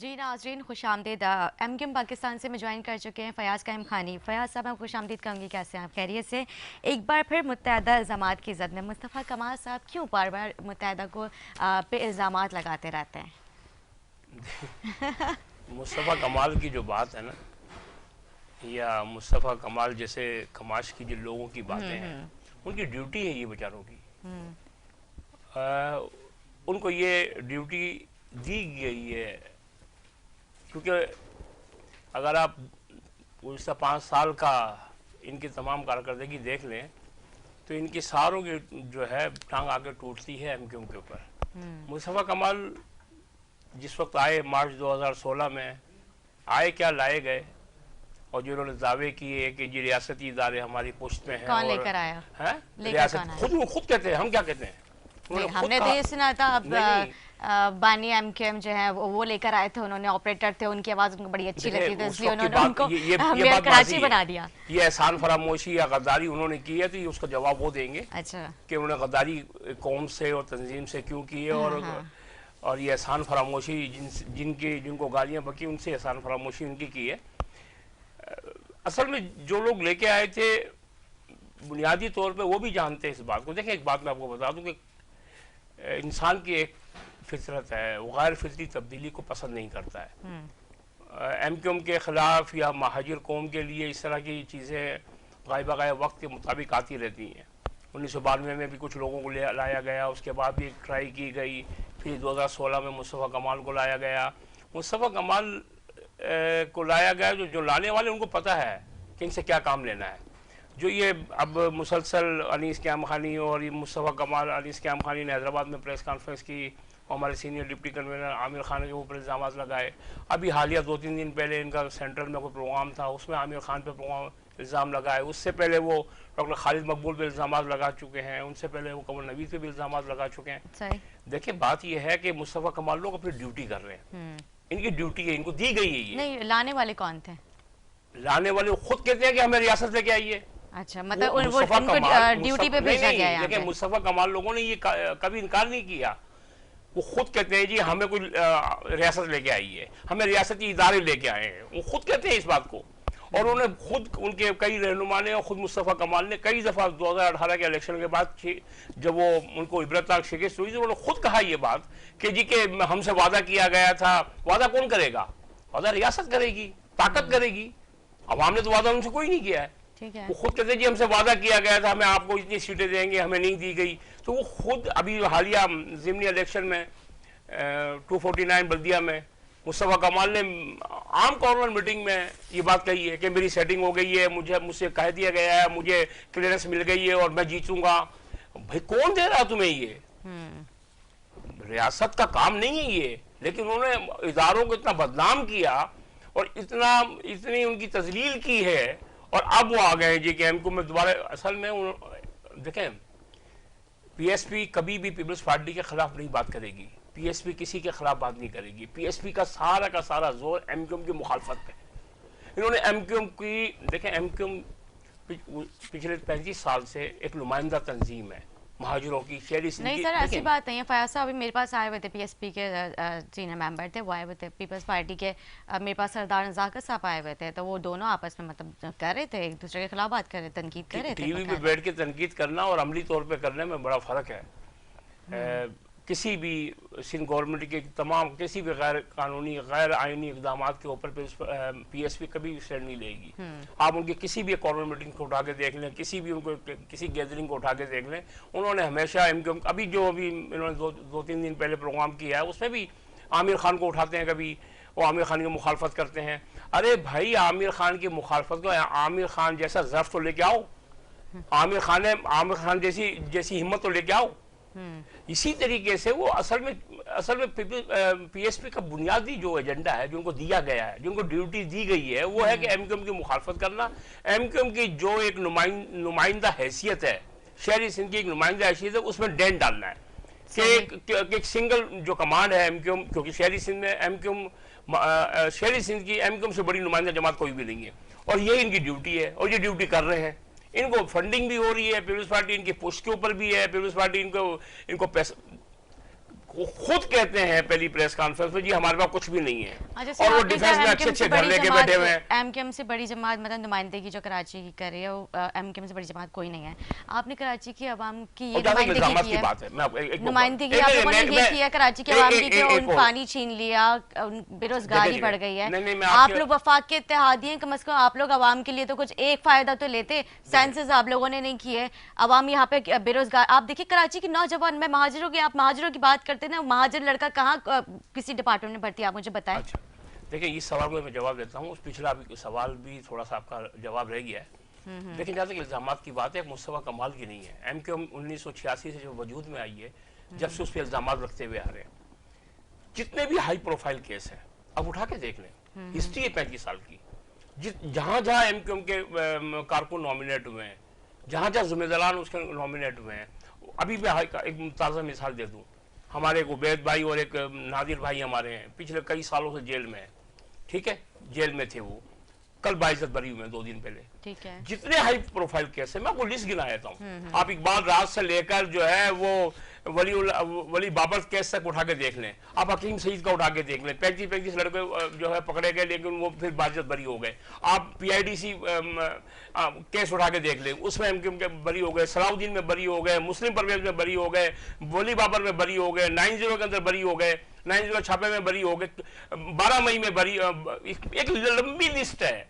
जी नाज़रीन खुशामदीद। एमक्यूएम पाकिस्तान से में ज्वाइन कर चुके हैं फ़याज़ कायम खानी। फ़याज़ साहब, मैं खुशामदीद कहूँगी, कैसे हैं आप? खैरियत से? एक बार फिर मुत्तहदा इल्ज़ामात की ज़द में मुस्तफ़ा कमाल साहब क्यों बार बार मुत्तहदा को पे इल्ज़ामात लगाते रहते हैं? मुस्तफ़ा कमाल की जो बात है ना, या मुस्तफ़ा कमाल जैसे खमाश की जो लोगों की बातें हैं, उनकी ड्यूटी है ये बेचारों की। उनको ये ड्यूटी दी गई है क्योंकि अगर आप गुज़श्ता 5 साल का इनकी तमाम कारकर्दगी देख लें तो इनकी सारों की जो है टांग आके टूटती है एमक्यूएम के ऊपर। मुस्तफ़ा कमाल जिस वक्त आए मार्च 2016 में आए, क्या लाए गए, और जिन्होंने दावे किए कि जी रियासती इदारे हमारी पुश्त में हैं कौन और लेकर आया? हैं लेकर रियासत कौन आया? खुद कहते हैं, हम क्या कहते हैं? नहीं, उन्होंने खुद हमने तो कहा। ये सुना था अब नहीं, बानी एमक्यूएम जो है वो लेकर आए थे, उन्होंने ऑपरेटर थे, उनकी आवाज़ उनको बड़ी अच्छी देखिए लगती थी, उस इसलिए वक्त की उन्होंने बात उनको ये मेयर बात कराची बाजी बना है। दिया। ये एहसान फरामोशी या गद्दारी उन्होंने की है तो ये उसका जवाब वो देंगे अच्छा। कि उन्होंने गद्दारी कौम से और तंजीम से क्यों की है, हाँ हाँ। और ये एहसान फरामोशी जिनको गालियाँ बकी उनसे एहसान फरामोशी उनकी की है। असल में जो लोग लेके आए थे बुनियादी तौर पे वो भी जानते हैं इस बात को। देखें, एक बात मैं आपको बता दूं कि इंसान की एक फितरत है, वो गैर फितरी तब्दीली को पसंद नहीं करता है। एमक्यूएम के ख़िलाफ़ या महाजिर कौम के लिए इस तरह की चीज़ें गायबा गायब वक्त के मुताबिक आती रहती हैं। 1992 में भी कुछ लोगों को लाया गया, उसके बाद भी एक ट्राई की गई, फिर 2016 में मुस्तफ़ा कमाल को लाया गया। मुस्तफ़ा कमाल को लाया गया, जो लाने वाले उनको पता है कि इनसे क्या काम लेना है। जो ये अब मुसलसल अनीस क़याम खानी और ये मुस्तफ़ा कमाल, अनीस क़याम खानी ने हैदराबाद में प्रेस कॉन्फ्रेंस की, हमारे senior deputy convener Aamir Khan के ऊपर इल्ज़ाम लगाए। अभी हालिया 2-3 दिन पहले इनका सेंट्रल में कोई प्रोग्राम था, उसमें आमिर खान पे इल्ज़ाम लगाए। उससे पहले वो डॉक्टर खालिद मकबूल पे इल्ज़ाम लगा चुके हैं, उनसे पहले वो कमर नवीद पे भी इल्ज़ाम लगा चुके हैं। सही। देखिए, बात यह है कि मुस्तफ़ा कमाल लोग अपनी ड्यूटी कर रहे हैं, इनकी ड्यूटी है, इनको दी गई है ये। नहीं, लाने वाले कौन थे? लाने वाले खुद कहते हैं कि हमें रियासत लेके आइए। अच्छा, मतलब वो मुस्तफ़ा उनको कमाल ड्यूटी पे भेजा गया है यहाँ देखिए, पे। मुस्तफ़ा कमाल लोगों ने ये कभी इनकार नहीं किया। वो खुद कहते हैं जी हमें कोई रियासत लेके आई है, हमें रियासती इदारे लेके आए हैं, वो खुद कहते हैं इस बात को। और उन्हें खुद उनके कई रहनुमा ने और खुद मुस्तफ़ा कमाल ने कई दफ़ा 2018 के इलेक्शन के बाद जब वो उनको इबरतनाक शिकस्त हुई तो उन्होंने खुद कहा ये बात कि जी के हमसे वादा किया गया था। वादा कौन करेगा? वादा रियासत करेगी, ताकत करेगी। अवाम ने तो वादा उनसे कोई नहीं किया है। ठीक है। वो खुद कहते जी हमसे वादा किया गया था, हमें आपको इतनी सीटें देंगे, हमें नहीं दी गई। तो वो खुद अभी हालिया ज़िमनी इलेक्शन में 249 बल्दिया में मुस्तफ़ा कमाल ने आम कॉर्नर मीटिंग में ये बात कही है कि मेरी सेटिंग हो गई है, मुझसे कह दिया गया है, मुझे क्लियरेंस मिल गई है और मैं जीतूंगा। भाई कौन दे रहा तुम्हें ये? रियासत का काम नहीं है ये। लेकिन उन्होंने इदारों को इतना बदनाम किया और इतनी उनकी तजलील की है, और अब वो आ गए जी कि एमक्यूएम में दोबारा। असल में देखें, पीएसपी कभी भी पीपल्स पार्टी के खिलाफ नहीं बात करेगी, पीएसपी किसी के खिलाफ बात नहीं करेगी। पीएसपी का सारा जोर एमक्यूएम की मुखालफत पे। इन्होंने एमक्यूएम की, देखें एमक्यूएम पिछले 35 साल से एक नुमाइंदा तंजीम है महाजरों की, शहरी सिंध नहीं की। सर, ऐसी बात नहीं है। फयाज साहब अभी मेरे पास आए हुए थे, पीएसपी के सीनियर मेंबर थे, वो आए हुए थे पीपल्स पार्टी के। मेरे पास सरदार नज़ाकत साहब आए हुए थे, तो वो दोनों आपस में मतलब कर रहे थे, एक दूसरे के खिलाफ बात कर रहे, तनकीद कर रहे थे। टीवी पे बैठ के तनकीद करना और अमली तौर पे करने में बड़ा फ़र्क है। किसी भी सिंध गवर्नमेंट के तमाम किसी भी गैर कानूनी गैर आइनी इकदाम के ऊपर पीएसपी कभी स्टैंड नहीं लेगी। आप उनके किसी भी कॉर्नर मीटिंग को उठा के देख लें, किसी भी उनको किसी गैदरिंग को उठा के देख लें, उन्होंने हमेशा एमक्यूएम, अभी इन्होंने 2-3 दिन पहले प्रोग्राम किया है उसमें भी आमिर खान को उठाते हैं, कभी वो आमिर खान की मुखालफत करते हैं। अरे भाई, आमिर खान की मुखालफत को आमिर खान जैसा ज़र्फ तो लेके आओ, आमिर खान जैसी हिम्मत तो लेके आओ। इसी तरीके से वो असल में पीएसपी का बुनियादी जो एजेंडा है, जो उनको दिया गया है, जो उनको ड्यूटी दी गई है, वो है कि एमक्यूएम की मुखालफत करना। एमक्यूएम की जो एक नुमाइंदा हैसियत है, शहरी सिंध की एक नुमाइंदा हैसियत है, उसमें डेंट डालना है कि एक सिंगल जो कमांड है एमक्यूएम, क्योंकि शहरी सिंध में शहरी सिंध की एमक्यूएम से बड़ी नुमाइंदा जमात कोई भी नहीं है, और ये इनकी ड्यूटी है और ये ड्यूटी कर रहे हैं। इनको फंडिंग भी हो रही है, पीपल्स पार्टी इनकी पुश के ऊपर भी है, पीपल्स पार्टी इनको पैसा खुद कहते हैं पहली प्रेस कॉन्फ्रेंस में, जी हमारे पास कुछ भी नहीं है, जैसे और वो आपने डिफेंस में अच्छे अच्छे घर लेके बैठे हुए हैं। एमकेएम से बड़ी जमात मतलब नुमाइंदगी जो कराची की कर रही है, वो एमकेएम से बड़ी जमात कोई नहीं है। आपने कराची की आवाम की ये नुमाइंदगी की है, नुमाइंदगी आप लोगों ने ये किया कराची की आवाम की, उन पानी छीन लिया, बेरोजगारी बढ़ गई है। आप लोग वफाक के इत्तेहादी हैं, कम से कम आप लोग आवाम के लिए तो कुछ एक फायदा तो लेते। सेंसस आप लोगों ने नहीं किए, आवाम यहाँ पे बेरोजगार। आप देखिए कराची के नौजवान, मैं महाजिरों की, आप महाजिरों की बात करते हैं ना, महाजिर लड़का कहाँ किसी डिपार्टमेंट में भर्ती, आप मुझे बताएं। अच्छा देखिए, इस सवाल को मैं जवाब देता हूँ, उस पिछला सवाल भी थोड़ा सा आपका जवाब रह गया है। लेकिन जहाँ तक इल्जामात की बात है, मुस्तफा कमाल की नहीं है। एमक्यूएम 1986 से जो वजूद में आई है, जब से उस पर इल्जामात रखते हुए आ रहे हैं, जितने भी हाई प्रोफाइल केस हैं अब उठा के देख लें, हिस्ट्री है 35 साल की, जहां जहां एमक्यूएम के कारकुन नॉमिनेट हुए हैं, जहां जहां जिम्मेदारान उसके नॉमिनेट हुए हैं। अभी भी एक ताज़ा मिसाल दे दूं, हमारे एक उबैद भाई और एक नादिर भाई हमारे हैं, पिछले कई सालों से जेल में हैं, ठीक है, जेल में थे वो, कल बाइज्जत बरी हुए 2 दिन पहले। ठीक है, जितने हाई प्रोफाइल केस है मैं आपको लिस्ट गिना देता हूँ। आप इकबाल राज से लेकर जो है वो वली बाबर केस तक उठा के देख लें, आप हकीम सईद का उठा के देख लें, 35 लड़के जो है पकड़े गए, लेकिन वो फिर बाइज्जत बरी हो गए। आप PIDC केस उठा के देख लें, उसमें एमक्यूएम के बरी हो गए, सलाउद्दीन में बरी हो गए, मुस्लिम परवेज में बरी हो गए, वली बाबर में बरी हो गए, 90 के अंदर बरी हो गए, 90 छापे में बरी हो गए, 12 मई में बरी। एक लंबी लिस्ट है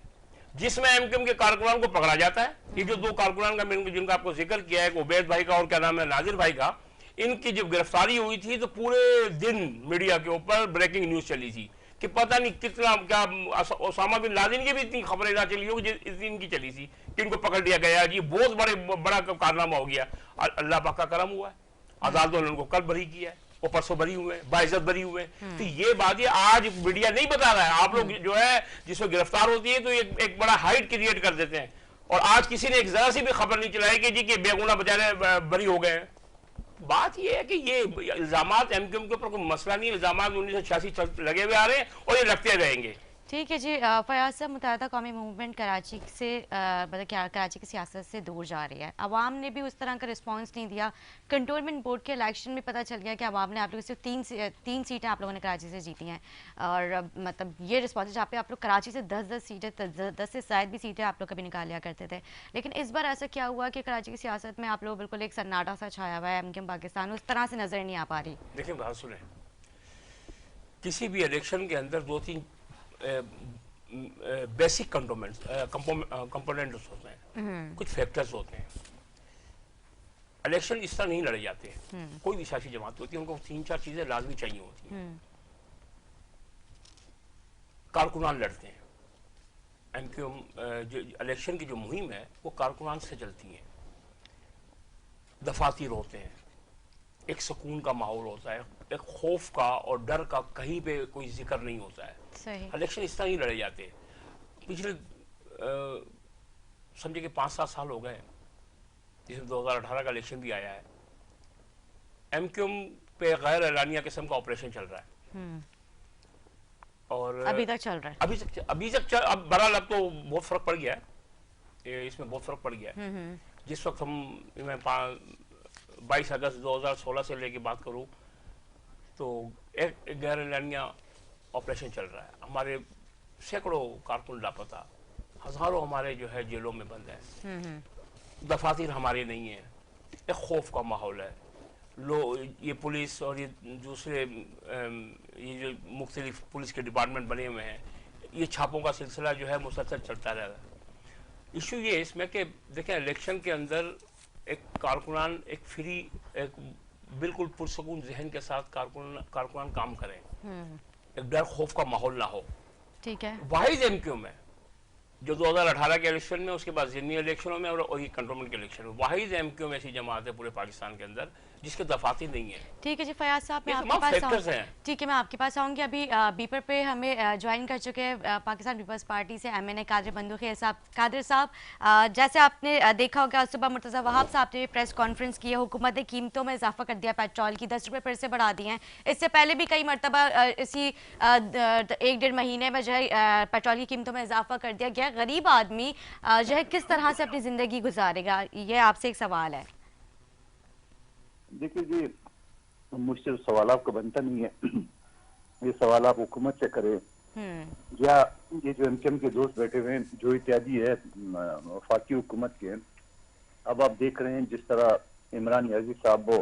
जिसमें एमक्यूएम के कारकुनान को पकड़ा जाता है। ये जो 2 कारकुनान का मैंने जिनका आपको जिक्र किया है, उबैद भाई का और क्या नाम है नादिर भाई का, इनकी जब गिरफ्तारी हुई थी तो पूरे दिन मीडिया के ऊपर ब्रेकिंग न्यूज चली थी कि पता नहीं कितना क्या, ओसामा बिन लादेन की भी इतनी खबरें ना चली होगी जितनी इनकी चली थी कि इनको पकड़ लिया गया जी, बहुत बड़ा कारनामा हो गया। अल्लाह पाक का करम हुआ है, अदालतों ने उनको कल बरी किया है, वो परसों बरी हुए, बाइज्जत बरी हुए। तो ये बात ये आज मीडिया नहीं बता रहा है, आप लोग जो है जिसमें गिरफ्तार होती है तो एक बड़ा हाइट क्रिएट कर देते हैं, और आज किसी ने एक जरा सी भी खबर नहीं चलाई कि जी के बेगुनाह बेचारे बरी हो गए। बात ये है कि ये इल्जामात एमक्यूएम के ऊपर कोई मसला नहीं, इल्जामात 1986 लगे हुए आ रहे हैं और ये लगते रहेंगे। ठीक है जी। फयाज साहब, मुत्तहदा कौमी मूवमेंट कराची से मतलब क्या कराची की सियासत से दूर जा रही है, आवाम ने भी उस तरह का रिस्पांस नहीं दिया। कंटोनमेंट बोर्ड के इलेक्शन में पता चल गया कि आवाम ने आप लोगों से तीन सीटें आप लोगों ने कराची से जीती हैं, और मतलब ये रिस्पॉन्स जहाँ पे आप लोग कराची से 10 सीटें 10 से शायद भी सीटें आप लोग कभी निकाल लिया करते थे। लेकिन इस बार ऐसा क्या हुआ कि कराची की सियासत में आप लोग बिल्कुल एक सन्नाटा सा छाया हुआ है, एमक्यूएम पाकिस्तान उस तरह से नजर नहीं आ पा रही। देखिए बात सुने, किसी भी इलेक्शन के अंदर 2-3 बेसिक कंपोनेंट्स होते हैं, कुछ फैक्टर्स होते हैं। इलेक्शन इस तरह नहीं लड़े जाते हैं, कोई भी सियासी जमात होती है उनको 3-4 चीजें लाजमी चाहिए होती हैं। कारकुनान लड़ते हैं, एमक्यूएम जो इलेक्शन की जो मुहिम है वो कारकुनान से चलती है, दफातर होते हैं, एक सुकून का माहौल होता है, एक खौफ का और डर का कहीं पे कोई जिक्र नहीं होता है। इलेक्शन इस तरह ही लड़े जाते हैं। पिछले समझे कि 5-7 साल हो गए, जिसमें 2018 का इलेक्शन भी आया है, एमक्यूएम पे गैर एलानिया किस्म का ऑपरेशन चल रहा है, और अभी तक चल रहा है। अब बहरहाल अब तो बहुत फर्क पड़ गया है, इसमें बहुत फर्क पड़ गया है। जिस वक्त मैं 22 अगस्त 2016 से लेके बात करूं तो एक गैर एलानिया ऑपरेशन चल रहा है, हमारे सैकड़ों कारकुन लापता, हजारों हमारे जो है जेलों में बंद है, दफातर हमारे नहीं है, एक खौफ का माहौल है। ये पुलिस और ये दूसरे ये जो मुख्तलिफ पुलिस के डिपार्टमेंट बने हुए हैं, ये छापों का सिलसिला जो है मुसलसल चलता रहा है। इशू ये है इसमें कि देखें, इलेक्शन के अंदर एक कारकुनान एक फ्री, एक बिल्कुल पुरसकून जहन के साथ कारकुनान काम करें, एक डर खौफ का माहौल ना हो। ठीक है, वाहिद एमक्यूएम है जो 2018 के इलेक्शन में, उसके बाद ज़िमनी इलेक्शनों में और ये कंट्रोलमेंट के इलेक्शन में, वाहिद एमक्यूएम ऐसी जमात है पूरे पाकिस्तान के अंदर जिसके दफातर नहीं है। ठीक है जी फयाज साहब, मैं आपके पास ठीक है, मैं आपके पास आऊँगी। अभी बीपर पे हमें ज्वाइन कर चुके हैं पाकिस्तान पीपल्स पार्टी से MNA कादिर बंदूखी साहब। कादिर साहब, जैसे आपने देखा होगा सुबह मुर्तज़ा वहाब साहब ने प्रेस कॉन्फ्रेंस की है, हुकूमत ने कीमतों में इजाफा कर दिया, पेट्रोल की 10 रुपये फिर से बढ़ा दिए हैं। इससे पहले भी कई मरतबा इसी 1-1.5 महीने में जो है पेट्रोल की कीमतों में इजाफा कर दिया गया। गरीब आदमी जो है किस तरह से अपनी ज़िंदगी गुजारेगा, ये आपसे एक सवाल है। देखिए जी, मुझसे सवाल आपका बनता नहीं है। ये सवाल आप हुकूमत से करें या ये जो एमकेएम के दोस्त बैठे हुए हैं जो इत्यादि है वफाकी हुकूमत के। अब आप देख रहे हैं जिस तरह इमरान याजी साहब वो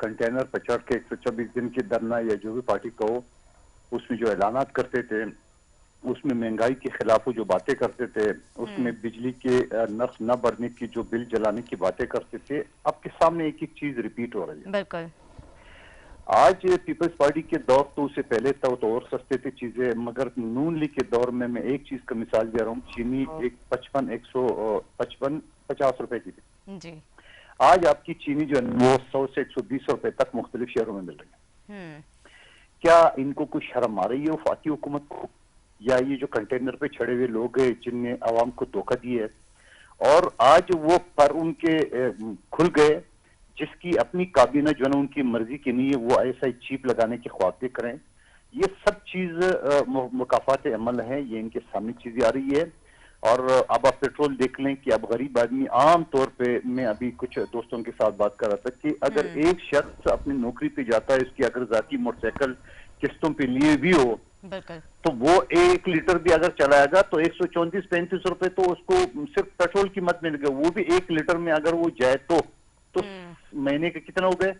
कंटेनर पर चढ़ के 124 दिन की धरना या जो भी पार्टी को उसमें जो ऐलानात करते थे, उसमें महंगाई के खिलाफ जो बातें करते थे, उसमें बिजली के नर्ख न बढ़ने की जो बिल जलाने की बातें करते थे, आपके सामने एक एक चीज रिपीट हो रही है। बिल्कुल। आज पीपल्स पार्टी के दौर तो उससे पहले था तो और सस्ते थे चीजें, मगर नून लीग के दौर में मैं एक चीज का मिसाल दे रहा हूँ, चीनी एक 50 रुपए की थी जी। आज आपकी चीनी जो है वो 100 से 120 रुपए तक मुख्तलिफ शहरों में मिल रही है। क्या इनको कुछ शर्म आ रही है वफाकी हुकूमत को, या ये जो कंटेनर पे चढ़े हुए लोग हैं जिनने आवाम को धोखा दिया है और आज वो पर उनके खुल गए, जिसकी अपनी काबीना जो है ना उनकी मर्जी की नहीं है, वो ऐसा चीप लगाने के ख्वाब देख रहे हैं। ये सब चीज मुकाफात अमल है, ये इनके सामने चीजें आ रही है। और अब आप पेट्रोल देख लें कि अब गरीब आदमी आम तौर पे, मैं अभी कुछ दोस्तों के साथ बात कर रहा था कि अगर एक शख्स अपनी नौकरी पे जाता है, उसकी अगर जाती मोटरसाइकिल किस्तों पे लिए भी हो तो वो 1 लीटर भी अगर चलाएगा तो 134-35 रुपए तो उसको सिर्फ पेट्रोल की मत मिल गए, वो भी 1 लीटर में अगर वो जाए तो महीने के कितना हो गए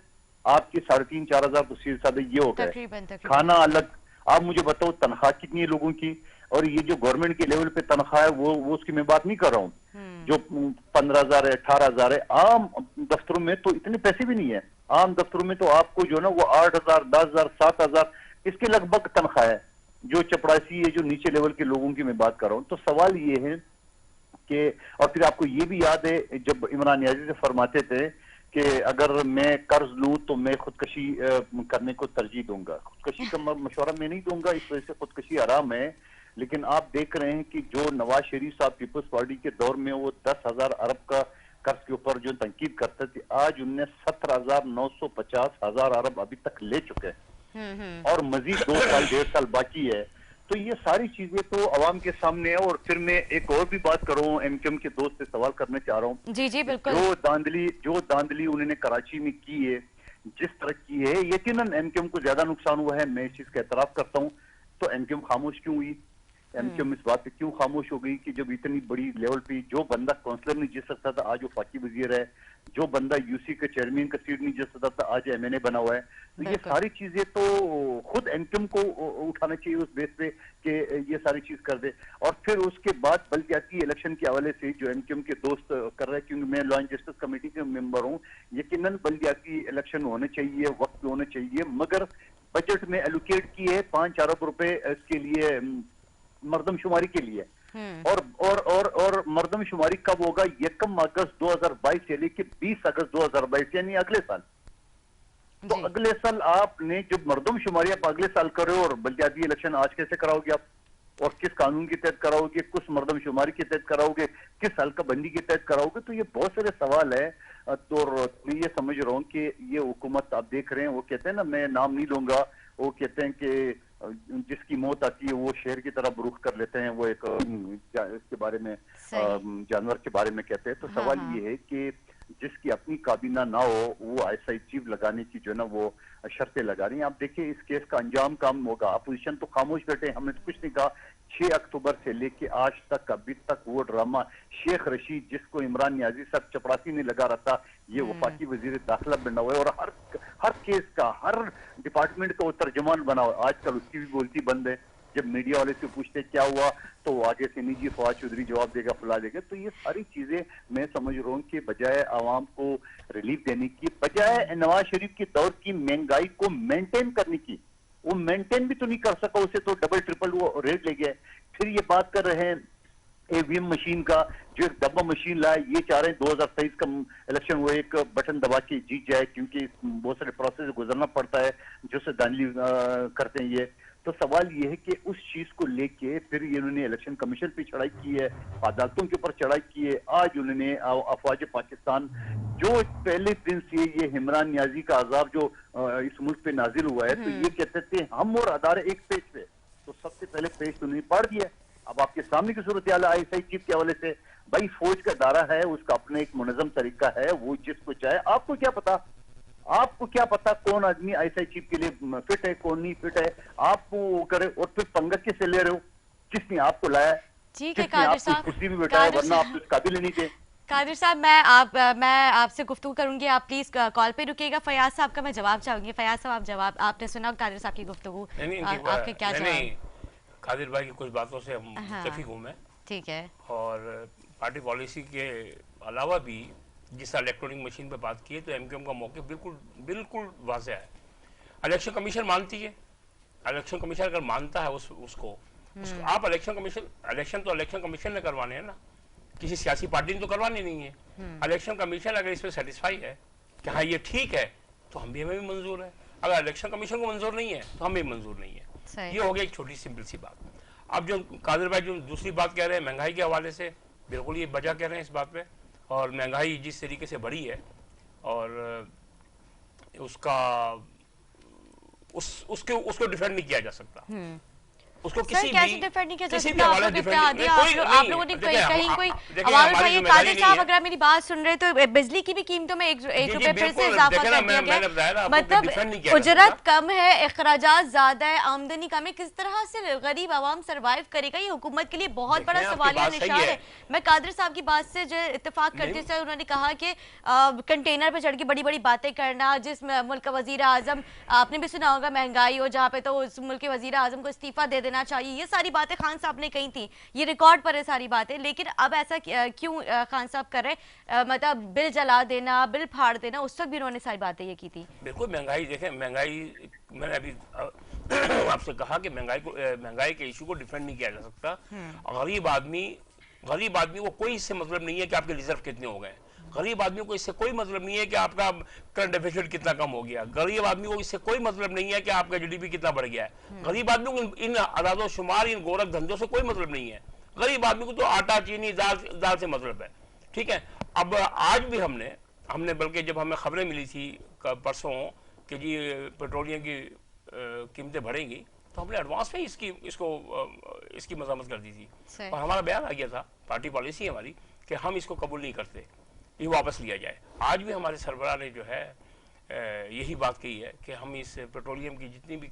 आपके 3,500-4 हजार, तो सीधे साधे ये हो गए। खाना अलग। आप मुझे बताओ तनख्वाह कितनी है लोगों की, और ये जो गवर्नमेंट के लेवल पे तनख्वाह है वो उसकी मैं बात नहीं कर रहा हूँ जो 15,000 है 18,000 है। आम दफ्तरों में तो इतने पैसे भी नहीं है, आम दफ्तरों में तो आपको जो है ना वो 8,000 10,000 7,000 इसके लगभग तनख्वाह है जो चपरासी है, जो नीचे लेवल के लोगों की मैं बात कर रहा हूँ। तो सवाल ये है कि, और फिर आपको ये भी याद है जब इमरान याजी से फरमाते थे कि अगर मैं कर्ज लूं तो मैं खुदकशी करने को तरजीह दूंगा। खुदकशी का मशवरा मैं नहीं दूंगा, इस वजह से खुदकशी आराम है। लेकिन आप देख रहे हैं कि जो नवाज शरीफ साहब पीपल्स पार्टी के दौर में वो 10,000 अरब का कर्ज के ऊपर जो तनकीद करते थे, आज उनने 17,950 अरब अभी तक ले चुके हैं और मजीद 2 साल 1.5 साल बाकी है। तो ये सारी चीजें तो अवाम के सामने है। और फिर मैं एक और भी बात करूं, एमकेएम के दोस्त से सवाल करना चाह रहा हूं। जी जी बिल्कुल। जो धांधली उन्होंने कराची में की है, जिस तरह की है, यकीनन एमकेएम को ज्यादा नुकसान हुआ है, मैं इस चीज का एतराफ करता हूं। तो एमकेएम खामोश क्यों हुई? एमकेएम इस बात पे क्यों खामोश हो गई कि जब इतनी बड़ी लेवल पे जो बंदा काउंसलर नहीं जीत सकता था आज वो फाकी वजीर है, जो बंदा यूसी के चेयरमैन का सीट नहीं जीत सकता था आज एमएनए बना हुआ है। तो ये सारी चीजें तो खुद एमकेएम को उठाना चाहिए उस बेस पे कि ये सारी चीज कर दे। और फिर उसके बाद बल्दियाती इलेक्शन के हवाले से जो एमकेएम के दोस्त कर रहे हैं, क्योंकि मैं लॉ एंड जस्टिस कमेटी के मेंबर हूँ, यकीनन बल्दियाती इलेक्शन होने चाहिए, वक्त होने चाहिए, मगर बजट में एलोकेट किए 5 अरब रुपए इसके लिए मर्दमशुमारी के लिए। और मर्दमशुमारी कब होगा? 1 अगस्त 2022 से लेके 20 अगस्त 2022 यानी अगले साल। तो अगले साल आपने जब मर्दमशुमारी आप अगले साल करो और बल्दियाती इलेक्शन आज कैसे कराओगे आप? और किस कानून के तहत कराओगे, किस मर्दमशुमारी के तहत कराओगे, किस हल्का बंदी के तहत कराओगे? तो ये बहुत सारे सवाल है। तो मैं ये समझ रहा हूँ कि ये हुकूमत आप देख रहे हैं, वो कहते हैं ना, मैं नाम नहीं लूंगा, वो कहते हैं कि जिसकी मौत आती है वो शेर की तरह रुख कर लेते हैं, वो एक इसके बारे में जानवर के बारे में कहते हैं। तो सवाल ये है कि जिसकी अपनी काबीना ना हो वो ऐसा चीज लगाने की जो ना वो शर्तें लगा रही हैं। आप देखिए इस केस का अंजाम काम होगा। अपोजिशन तो खामोश बैठे, हमने तो कुछ नहीं कहा। 6 अक्टूबर से लेके आज तक अभी तक वो ड्रामा शेख रशीद, जिसको इमरान नियाजी साहब चपरासी ने लगा रहा था, ये वफाकी वजीर दाखिला बना हुआ है और हर केस का हर डिपार्टमेंट का वो तर्जमान बना हुआ है। आजकल उसकी भी बोलती बंद है। जब मीडिया वाले से पूछते क्या हुआ तो वो आगे से निजी फवाद चौधरी जवाब देगा, फुला देगा। तो ये सारी चीजें मैं समझ रहा हूँ कि बजाय आवाम को रिलीफ देने की, बजाय नवाज शरीफ के दौर की महंगाई को मेंटेन करने की, वो मेंटेन भी तो नहीं कर सका, उसे तो डबल ट्रिपल वो रेट ले गया। फिर ये बात कर रहे हैं ईवीएम मशीन का, जो एक डब्बा मशीन लाए, ये चाह रहे हैं 2023 का इलेक्शन वो एक बटन दबा के जीत जाए, क्योंकि बहुत सारे प्रोसेस गुजरना पड़ता है जो से दानली करते हैं ये। तो सवाल ये है कि उस चीज को लेके फिर इन्होंने इलेक्शन कमीशन पे चढ़ाई की है, अदालतों के ऊपर चढ़ाई की है। आज उन्होंने अफवाज पाकिस्तान जो पहले दिन से ये इमरान नियाजी का अजाब जो इस मुल्क पे नाजिल हुआ है, तो ये कहते थे हम और अदारे एक पेज पे, तो सबसे पहले पेज तो उन्होंने पाड़ दिया। अब आपके सामने की सूरत हाल है ISI चीफ के हवाले से। भाई फौज का दायरा है, उसका अपना एक मुनज़्ज़म तरीका है, वो जिसको चाहे, आपको क्या पता, आपको क्या पता कौन आदमी आईएसआई चीफ के लिए फिट है, कौन नहीं फिट है, आप वो करे और फिर पंगा किससे ले रहे हो? किसने आपको लाया? ठीक है किसने कादिर आपको साहब, कुर्सी में बिठाया? वरना आप तो इस काबिल ही नहीं थे। कादिर साहब मैं आपसे गुफ्तगू करूंगी, आप प्लीज कॉल पे रुकिएगा। फयाज साहब का मैं जवाब चाहूंगी। फयाज साहब आप जवाब, आपने सुना कादिर साहब की गुफ्तगू, आपके क्या जवाब? कादिर भाई की कुछ बातों से हम मुत्तफिक हूं मैं, ठीक है। और पार्टी पॉलिसी के अलावा भी जिस इलेक्ट्रॉनिक मशीन पे बात की है तो एमक्यूएम का मौके बिल्कुल बिल्कुल वाज़ेह है। इलेक्शन कमीशन मानती है, इलेक्शन कमीशन अगर मानता है उसको आप इलेक्शन तो इलेक्शन कमीशन ने करवाने हैं ना, किसी सियासी पार्टी ने तो करवानी नहीं है। इलेक्शन कमीशन अगर इस पर सेटिस्फाई है कि हाँ ये ठीक है तो हमें भी मंजूर है, अगर इलेक्शन कमीशन को मंजूर नहीं है तो हमें भी मंजूर नहीं है। ये हो गया एक छोटी सिंपल सी बात। अब जो कादिर भाई जो दूसरी बात कह रहे हैं महंगाई के हवाले से, बिल्कुल ये वजह कह रहे हैं इस बात पे, और महंगाई जिस तरीके से बढ़ी है और उसका उसको डिफेंड नहीं किया जा सकता, उसको किसी भी डिफेंड नहीं किया जा किसी भी सकता। हवाले आप डिफेंड आप लोगों ने कहीं कोई अवाल भाई, कादिर साहब अगर मेरी बात सुन रहे तो बिजली की भी कीमतों में 1 रुपए फिर से इजाफा कर दिया गया। मतलब उजरत कम है, अखराजात ज्यादा है, आमदनी कम है, किस तरह से गरीब आवाम सर्वाइव करेगा? ये हुकूमत के लिए बहुत बड़ा सवालिया निशान है। मैं कादिर साहब की बात से जो इत्तेफाक करते थे, उन्होंने कहा कि कंटेनर पे चढ़ के बड़ी बड़ी बातें करना, जिस मुल्क का वजीर आजम, आपने भी सुना होगा महंगाई हो जहाँ पे तो उस मुल्क के वजीर आजम को इस्तीफा दे देना चाहिए, ये सारी बातें खान साहब ने कही थी, ये रिकॉर्ड पर है सारी बातें। लेकिन अब ऐसा क्यों खान साहब कर रहे? मतलब बिल जला देना, बिल फाड़ देना, उस वक्त भी उन्होंने सारी बातें ये की थी। बिल्कुल महंगाई देखें, महंगाई मैंने अभी आपसे कहा कि महंगाई के इशू को डिफेंड नहीं किया जा सकता। गरीब आदमी को कोई इससे मतलब नहीं है कि आपके रिजर्व कितने हो गए, गरीब आदमी को इससे कोई मतलब नहीं है कि आपका करंट डेफिसिट कितना कम हो गया, गरीब आदमी को इससे कोई मतलब नहीं है कि आपका जीडीपी कितना बढ़ गया है। गरीब आदमी को इन अदादो शुमार, इन गोरख धंधों से कोई मतलब नहीं है। गरीब आदमी को तो आटा चीनी दाल से मतलब है। ठीक है, अब आज भी हमने बल्कि जब हमें खबरें मिली थी परसों कि जी पेट्रोलियम की कीमतें बढ़ेंगी, तो हमने एडवांस में इसकी मजम्मत कर दी थी और हमारा बयान आ गया था, पार्टी पॉलिसी है हमारी कि हम इसको कबूल नहीं करते, ये वापस लिया जाए। आज भी हमारे सरबराह ने जो है यही बात कही है कि हम इस पेट्रोलियम की जितनी भी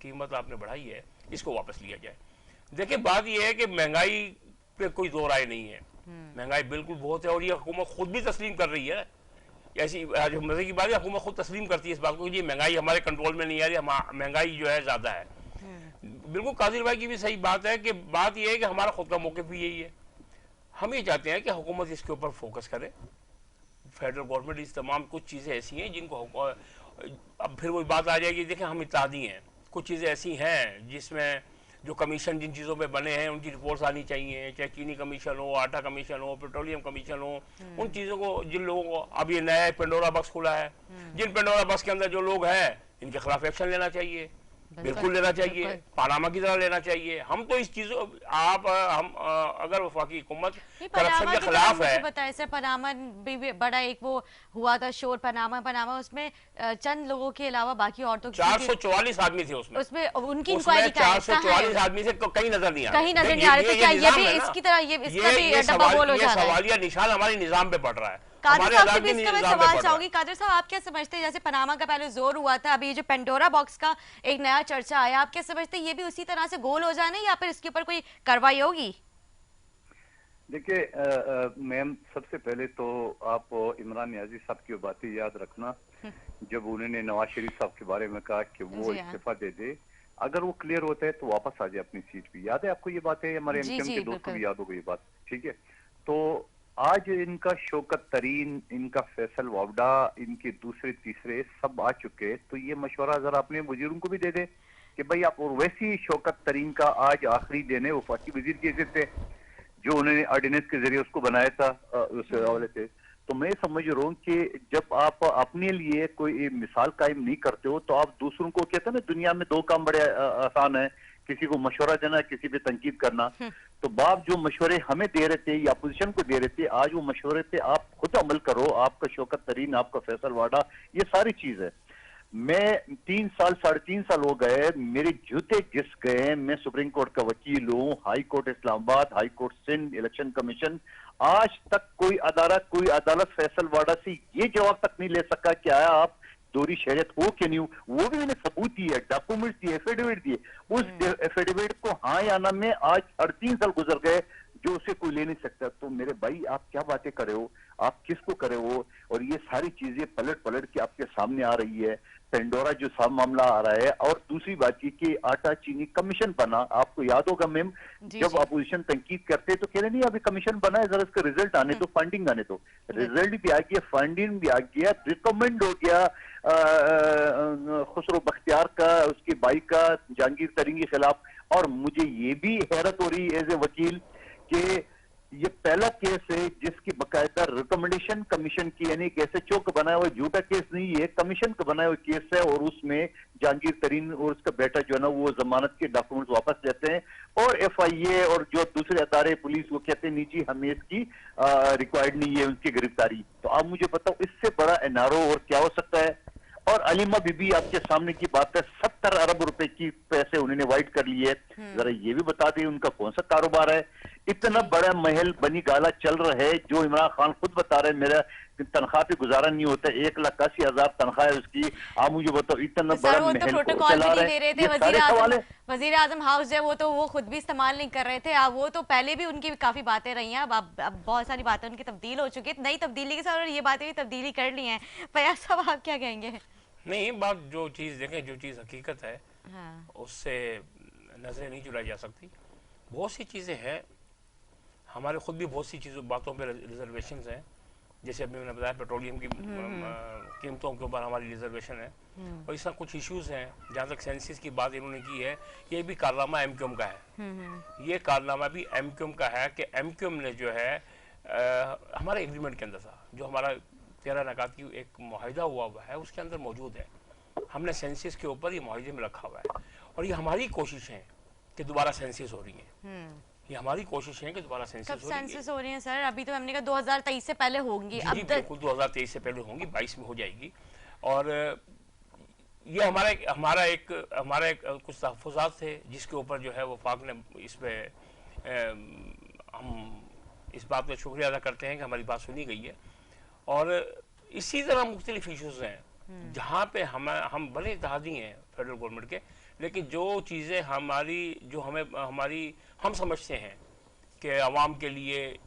कीमत आपने बढ़ाई है इसको वापस लिया जाए। देखिए बात यह है कि महंगाई पे कोई दो राय नहीं है, महंगाई बिल्कुल बहुत है और ये हुकूमत खुद भी तस्लीम कर रही है। ऐसी जो मजे की बात है, हुकूमत खुद तस्लीम करती है इस बात को कि महंगाई हमारे कंट्रोल में नहीं आ रही, महंगाई जो है ज़्यादा है। बिल्कुल कादिर भाई की भी सही बात है कि बात यह है कि हमारा खुद का मौक़िफ़ भी यही है। हम ये चाहते हैं कि हुकूमत इसके ऊपर फोकस करे। फेडरल गवर्नमेंट इस तमाम कुछ चीज़ें ऐसी हैं जिनको अब फिर वही बात आ जाएगी, देखें हम इत्तेहादी हैं, कुछ चीज़ें ऐसी हैं जिसमें जो कमीशन जिन चीज़ों पे बने हैं उनकी रिपोर्ट्स आनी चाहिए, चाहे चीनी कमीशन हो, आटा कमीशन हो, पेट्रोलियम कमीशन हो, उन चीज़ों को जिन लोगों को अब ये नया पेंडोरा बॉक्स खुला है, जिन पेंडोरा बॉक्स के अंदर जो लोग हैं इनके खिलाफ एक्शन लेना चाहिए, बिल्कुल लेना चाहिए, पानामा की तरह लेना चाहिए। हम तो इस चीज़ों हम अगर वफाकी हुकूमत करप्शन के खिलाफ है। बताए सर, पनामा भी बड़ा एक वो हुआ था शोर, पनामा उसमें चंद लोगों के अलावा बाकी औरतों 444 आदमी थे उसमें उनकी इंक्वायरी 444 आदमी से कहीं नजर नहीं आ रहे थे। क्या ये भी इसकी तरह इसका भी डब्बा बोल हो जा रहा है? सवालिया निशान हमारे निजाम पे पड़ रहा है। कादिर साहब से भी इसका मैं सवाल चाहूंगी। कादिर साहब आप क्या समझते हैं, जैसे पनामा का पहले जोर हुआ था, अभी ये जो पेंडोरा बॉक्स का एक नया चर्चा आया, आप क्या समझते हैं ये भी उसी तरह से गोल हो जाना या फिर इसके ऊपर कोई कार्रवाई होगी? देखिए मैम, सबसे पहले तो आप इमरान नियाजी साहब की बातें याद रखना जब उन्होंने नवाज शरीफ साहब के बारे में कहा कि वो इस्तीफा दे दे, अगर वो क्लियर होता है तो वापस आ जाए अपनी सीट पे। याद है आपको ये बात है? हमारे एमकेएम के दोस्तों को याद होगा ये बात, ठीक है? तो आज इनका शौकत तरीन, इनका फैसल वावडा, इनके दूसरे तीसरे सब आ चुके, तो ये मशवरा जरा अपने वजीरों को भी दे दे कि भाई आप, और वैसी शौकत तरीन का आज आखिरी दिन है, वफाकी वजीर के इज्जत थे जो उन्होंने ऑर्डिनेंस के जरिए उसको बनाया था उस हवाले से। तो मैं समझ रहा हूँ कि जब आप अपने लिए कोई मिसाल कायम नहीं करते हो तो आप दूसरों को, कहते हैं ना दुनिया में दो काम बड़े आसान है, किसी को मशवरा देना, किसी पे तनकीद करना। तो बाप जो मशवरे हमें दे रहे थे या अपोजिशन को दे रहे थे, आज वो मशवरे पे आप खुद अमल करो। आपका शौकत तरीन, आपका फैसल वाडा, ये सारी चीज है। मैं 3 साल 3.5 साल हो गए, मेरे जूते घिस गए। मैं सुप्रीम कोर्ट का वकील हूँ, high court Islamabad, high court Sindh, election commission, आज तक कोई अदालत फैसल वाडा से ये जवाब तक नहीं ले सका कि आया आप दोहरी शहरियत हो कि नहीं हो, वो भी मैंने सबूत दिए, डॉक्यूमेंट्स दिए, एफिडेविट दिए। उस एफिडेविट को हाँ या ना में आज 3.5 साल गुजर गए जो उसे कोई ले नहीं सकता। तो मेरे भाई आप क्या बातें कर रहे हो, आप किसको करे हो? और ये सारी चीजें पलट पलट के आपके सामने आ रही है। पेंडोरा जो सब मामला आ रहा है, और दूसरी बात ये कि आटा चीनी कमीशन बना, आपको याद होगा मैम, जब अपोजिशन तनकीद करते तो कह रहे नहीं अभी कमीशन बना है, जरा इसका रिजल्ट आने दो, फंडिंग आने दो। रिजल्ट भी आ गया, फंडिंग भी आ गया, रिकमेंड हो गया खुसरो बख्तियार का, उसकी भाई का जहांगीर तरीन के खिलाफ। और मुझे ये भी हैरत हो रही एज ए वकील कि ये पहला केस है जिसकी बकायदा रिकमेंडेशन कमीशन की, यानी एसएचओ का बनाया हुआ झूठा केस नहीं है, कमीशन का बनाया हुआ केस है। और उसमें जहांगीर तरीन और उसका बेटा जो है ना वो जमानत के डॉक्यूमेंट्स वापस लेते हैं, और एफआईए और जो दूसरे अदारे पुलिस वो कहते हैं नहीं जी हमें इसकी रिक्वायर्ड नहीं है उनकी गिरफ्तारी। तो आप मुझे बताओ इससे बड़ा एनआरओ और क्या हो सकता है? और अलीमा बीबी आपके सामने की बात है, 70 अरब रुपए की पैसे उन्होंने वाइट कर लिए। जरा ये भी बता दें उनका कौन सा कारोबार है? इतना बड़ा महल बनी गाला चल रहा है जो इमरान खान खुद बता रहे मेरा तनख्वाह पे गुजारा नहीं होता, 1,80,000 तनख्वाह है उसकी। आप मुझे बताओ इतना बड़ा वो तो महल प्रोटोकॉल भी नहीं दे रहे थे। ये वजीर आजम हाउस जो है वो तो वो खुद भी इस्तेमाल नहीं कर रहे थे। अब वो तो पहले भी उनकी काफी बातें रही हैं, अब बहुत सारी बातें उनकी तब्दील हो चुकी है, नई तब्दीली के साथ और ये बातें भी तब्दीली कर ली हैं। फयाज साहब आप क्या कहेंगे? नहीं, बात जो चीज़ देखें, जो चीज़ हकीकत है हाँ। उससे नजरें नहीं चुराई जा सकती। बहुत सी चीज़ें हैं, हमारे खुद भी बहुत सी चीज़ों बातों पे रिजर्वेशंस हैं। जैसे अभी मैंने बताया पेट्रोलियम की कीमतों के ऊपर हमारी रिजर्वेशन है, और इस तरह कुछ इश्यूज़ हैं। जहाँ तक सेंसिस की बात इन्होंने की है, ये भी कारनामा एमक्यूएम का है। ये कारनामा भी एमक्यूएम का है कि एमक्यूएम ने जो है हमारे एग्रीमेंट के अंदर था, जो हमारा 13 नकात की एक मुआहिदा हुआ है उसके अंदर मौजूद है। हमने सेंसिस के ऊपर ये मुआहिदे में रखा हुआ है, और ये हमारी कोशिश है कि दोबारा सेंसिस हो रही है। ये हमारी कोशिश है कि दोबारा सेंसिस हो रही है सर? अभी तो हमने कहा 2023 से पहले होंगी। जी, जी बिल्कुल 2023 से पहले होंगी, 22 में हो जाएगी। और ये हमारा एक कुछ तहफ़्फ़ुज़ात थे जिसके ऊपर जो है वफाक ने इस पे हम इस बात का शुक्रिया अदा करते हैं कि हमारी बात सुनी गई है। और इसी तरह मुख्तलिफ इशूज़ हैं जहाँ पे हम भले इत्तेहादी हैं फेडरल गवर्नमेंट के, लेकिन जो चीज़ें हम समझते हैं कि आवाम के लिए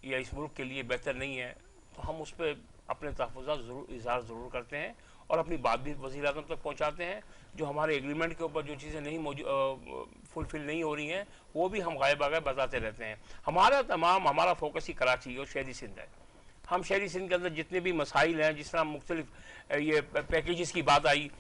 या इस मुल्क के लिए बेहतर नहीं है, तो हम उस पर अपने तहफ़्फ़ुज़ात इज़हार ज़रूर करते हैं और अपनी बात भी वज़ीर आज़म तक पहुँचाते हैं। जो हमारे एग्रीमेंट के ऊपर जो चीज़ें नहीं फुलफ़िल नहीं हो रही हैं वो भी हम गायब आगे बताते रहते हैं। हमारा फोकस ही कराची और शहरी सिंध है। हम शहरी सिंध के अंदर जितने भी मसाइल हैं, जिस तरह मुख्तलिफ ये पैकेजेस की बात आई,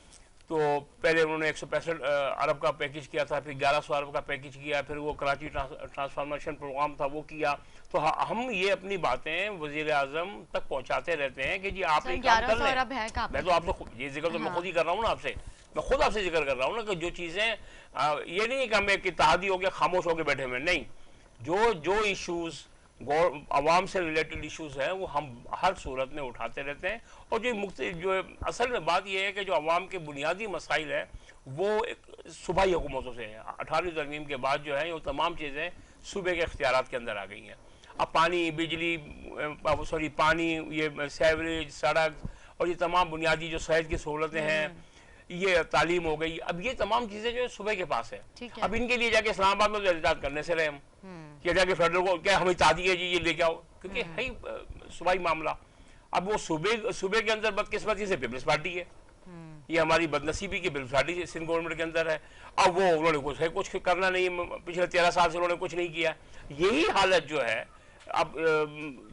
तो पहले उन्होंने 165 अरब का पैकेज किया था, फिर 1100 अरब का पैकेज किया, फिर वो कराची ट्रांसफॉर्मेशन प्रोग्राम था वो किया। तो हम ये अपनी बातें वज़ीर आज़म तक पहुँचाते रहते हैं कि जी आप एक काम कर लें। मैं तो आपसे ये जिक्र तो मैं खुद ही कर रहा हूँ ना, मैं खुद आपसे जिक्र कर रहा हूँ ना कि जो चीज़ें ये नहीं कि हम एक इत्तेहादी हो गया खामोश होकर बैठे हुए, नहीं, जो इशूज़ आवाम से रिलेटेड इश्यूज़ हैं वो हम हर सूरत में उठाते रहते हैं। और जो असल में बात यह है कि जो आवाम के बुनियादी मसाइल हैं वो सूबाई हुकूमतों से हैं। 18वीं तरमीम के बाद जो है वो तमाम चीज़ें सूबे के इख्तियारात के अंदर आ गई हैं। अब पानी, ये सेवरेज, सड़क और ये तमाम बुनियादी जो सेहत की सहूलतें हैं, ये तालीम हो गई, अब ये तमाम चीज़ें जो है सूबे के पास है। अब इनके लिए जाके इस्लामाबाद में एहतियात करने से रहे हम कि जाके फेडरल को क्या हमें चाहती है जी ये लेके आओ, क्योंकि है ही सूबाई मामला। अब वो सूबे के अंदर बदकिस्मती से पीपल्स पार्टी है, ये हमारी बदनसीबी की पीपल्स पार्टी सिंध गवर्नमेंट के अंदर है। अब वो उन्होंने कुछ करना नहीं, पिछले 13 साल से उन्होंने कुछ नहीं किया। यही हालत जो है अब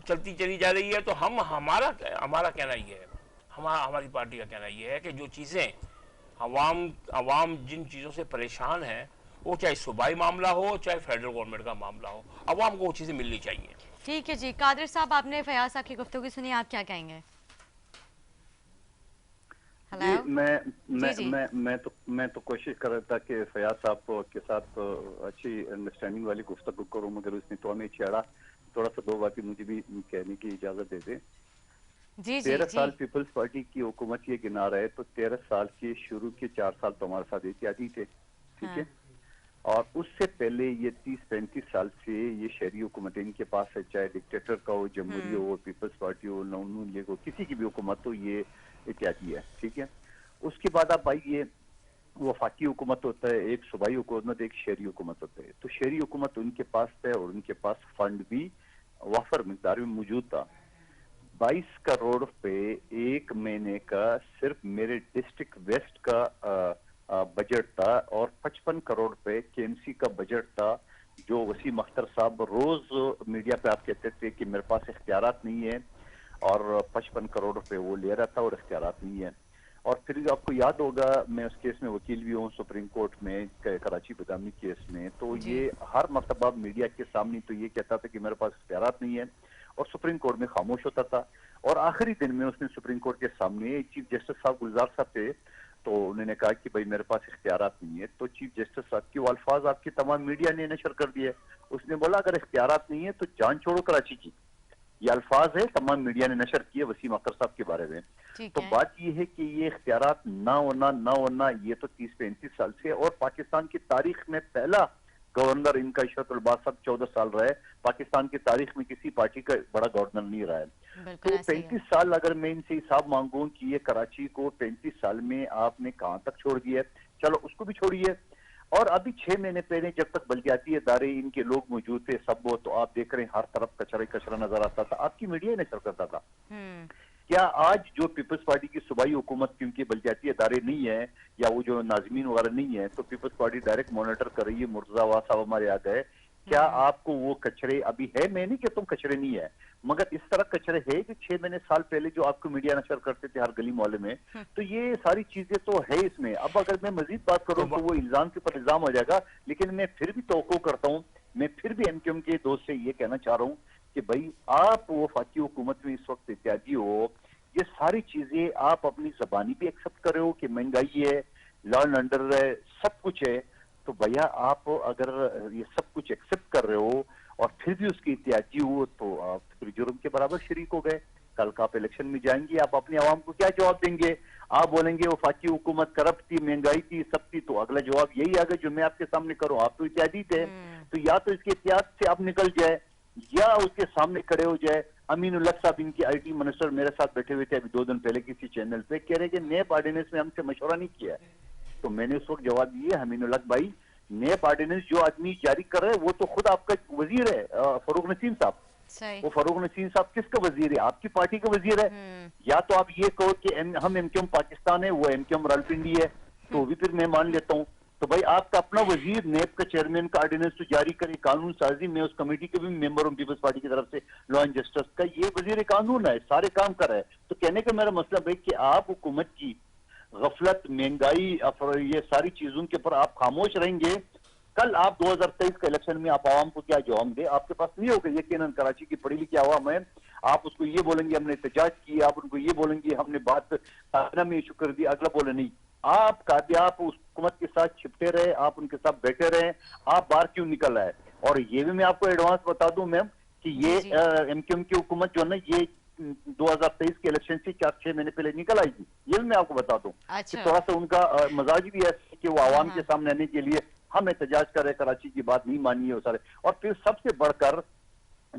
चलती चली जा रही है। तो हमारा कहना ये है, हमारी पार्टी का कहना ये है कि जो चीज़ें अवाम जिन चीज़ों से परेशान है, वो चाहे सूबाई मामला हो चाहे फेडरल गवर्नमेंट का मामला हो, अवाम को वो चीज़ें मिलनी चाहिए। ठीक है जी। कादिर साहब, आपने फयाज साहब की गुफ्तगू सुनी, आप क्या कहेंगे? मैं तो कोशिश कर रहा था कि फयाज साहब के साथ अच्छी अंडरस्टैंडिंग वाली गुफ्तगू करूं, मगर उसने तो हमें छेड़ा। थोड़ा सा दो बातें मुझे भी कहने की इजाजत दे दे। 13 साल पीपल्स पार्टी की हुकूमत ये गिना रहे, तो 13 साल के शुरू के 4 साल तो हमारे साथ एहतियाती थे, ठीक है। और उससे पहले ये 30-35 साल से ये शहरी हुकूमत इनके पास है, चाहे डिक्टेटर का हो, जमहूरी हो, पीपल्स पार्टी हो, नून लीग हो, किसी की भी हुकूमत हो, ये एहतियाती है, ठीक है। उसके बाद आप आइए, वफाकी हुकूमत होता है, एक सूबाई हुकूमत, एक शहरी हुकूमत होता है। तो शहरी हुकूमत उनके पास है और उनके पास फंड भी वाफर मिकदार में मौजूद था। 22 करोड़ रुपए एक महीने का सिर्फ मेरे डिस्ट्रिक्ट वेस्ट का बजट था, और 55 करोड़ रुपए केएमसी का बजट था, जो वसीम अख्तर साहब रोज मीडिया पे आप कहते थे कि मेरे पास इख्तियारात नहीं है, और 55 करोड़ रुपए वो ले रहा था और इख्तियारात नहीं है। और फिर आपको याद होगा, मैं उस केस में वकील भी हूँ सुप्रीम कोर्ट में, कराची बदामी केस में। तो जी। ये हर मर्तबा मीडिया के सामने तो ये कहता था कि मेरे पास इख्तियारात नहीं है, और सुप्रीम कोर्ट में खामोश होता था। और आखिरी दिन में उसने सुप्रीम कोर्ट के सामने, चीफ जस्टिस साहब गुलजार साहब थे, तो उन्होंने कहा कि भाई मेरे पास इख्तियारात नहीं है। तो चीफ जस्टिस साहब के वो अल्फाज आपकी तमाम मीडिया ने नशर कर दिए। उसने बोला अगर इख्तियारात नहीं है तो जान छोड़ो कराची की। ये अल्फाज है, तमाम मीडिया ने नशर किए वसीम अख्तर साहब के बारे में। ठीक तो है। बात ये है कि ये इख्तियारात ना होना ये तो 30-35 साल से, और पाकिस्तान की तारीख में पहला गवर्नर इनका इशरतुल बाज़ साहब 14 साल रहे। पाकिस्तान की तारीख में किसी पार्टी का बड़ा गवर्नर नहीं रहा है। बिल्कुल तो ऐसे ही है। 35 साल अगर मैं इनसे हिसाब मांगूं कि ये कराची को 35 साल में आपने कहां तक छोड़ दिया, चलो उसको भी छोड़िए। और अभी 6 महीने पहले जब तक बलदियाती इदारे इनके लोग मौजूद थे सब, वो तो आप देख रहे हैं हर तरफ कचरा कचरा नजर आता था, आपकी मीडिया नजर करता था। हम्म। क्या आज जो पीपल्स पार्टी की सूबाई हुकूमत, क्योंकि बलदियाती इदारे नहीं है या वो जो नाजमीन वगैरह नहीं है, तो पीपल्स पार्टी डायरेक्ट मॉनिटर कर रही है, मुर्तजा अवास साहब हमारे आ गए, क्या आपको वो कचरे अभी है? मैं नहीं कहता हूँ कचरे नहीं है, मगर इस तरह कचरे है कि 6 महीने साल पहले जो आपको मीडिया नशर करते थे हर गली मोहल्ले में, तो ये सारी चीजें तो है इसमें। अब अगर मैं मजीद बात करूं तो वो इल्जाम के ऊपर इल्जाम हो जाएगा, लेकिन मैं फिर भी तवक्को करता हूं, मैं फिर भी एमक्यूएम के दोस्त से ये कहना चाह रहा हूं कि भाई आप वो वफाकी हुकूमत में इस वक्त इत्यादी हो, ये सारी चीजें आप अपनी जबानी भी एक्सेप्ट कर रहे हो कि महंगाई है, लॉ एंड ऑर्डर है, सब कुछ है। तो भैया आप अगर ये सब कुछ एक्सेप्ट कर रहे हो और फिर भी उसकी इत्यादी हो, तो आप फिर जुर्म के बराबर शरीक हो गए। कल का आप इलेक्शन में जाएंगे, आप अपने आवाम को क्या जवाब देंगे? आप बोलेंगे वफाकी हुकूमत करप्ट थी, महंगाई थी, सब थी, तो अगला जवाब यही आगे जो मैं आपके सामने करूं, आप तो इत्यादी थे। तो या तो इसके इतिहास से आप निकल जाए या उसके सामने खड़े हो जाए। अमीनुल हक साहब इनकी आईटी मिनिस्टर मेरे साथ बैठे हुए थे अभी 2 दिन पहले किसी चैनल पे, कह रहे कि नैब ऑर्डिनेंस में हमसे मशवरा नहीं किया है। तो मैंने उस वक्त जवाब दिया, अमीनुल हक भाई, नैब ऑर्डिनेंस जो आदमी जारी कर रहे हैं वो तो खुद आपका वजीर है, फरूक नसीम साहब। वो फरूक नसीम साहब किसका वजीर है? आपकी पार्टी का वजीर है। या तो आप ये कहो कि हम एमक्यूएम पाकिस्तान है, वो एमक्यूएम रावलपिंडी है, तो भी फिर मैं मान लेता हूँ। तो भाई आपका अपना वजीर नैब का चेयरमैन का ऑर्डिनेंस तो जारी करे, कानून साजी में उस कमेटी के भी मेंबर हूँ पीपल्स पार्टी की तरफ से, लॉ एंड जस्टिस का, ये वजीर कानून है, सारे काम कर रहा है। तो कहने का मेरा मतलब है कि आप हुकूमत की गफलत, महंगाई, ये सारी चीजों के ऊपर आप खामोश रहेंगे, कल आप 2023 के इलेक्शन में आप आवाम को क्या जवाब दे? आपके पास नहीं होगा। यकीनन कराची की पढ़ी लिखी आवाम है, आप उसको ये बोलेंगे हमने एहतजाज किया, आप उनको ये बोलेंगे हमने बात काबीना में इशू कर दी, अगला बोले नहीं। आप उस हुकूमत के साथ छिपटे रहे, आप उनके साथ बैठे रहे, आप बाहर क्यों निकल आए? और ये भी मैं आपको एडवांस बता दूं मैम कि ये एमक्यूएम की हुकूमत जो है ना, ये 2023 के इलेक्शन से 4-6 महीने पहले निकल आई थी। ये भी मैं आपको बता दूं कि थोड़ा सा उनका मजाज भी ऐसा कि वो आवाम के सामने आने के लिए हम एहतजाज कर रहे, कराची की बात नहीं मानी है वो सारे। और फिर सबसे बढ़कर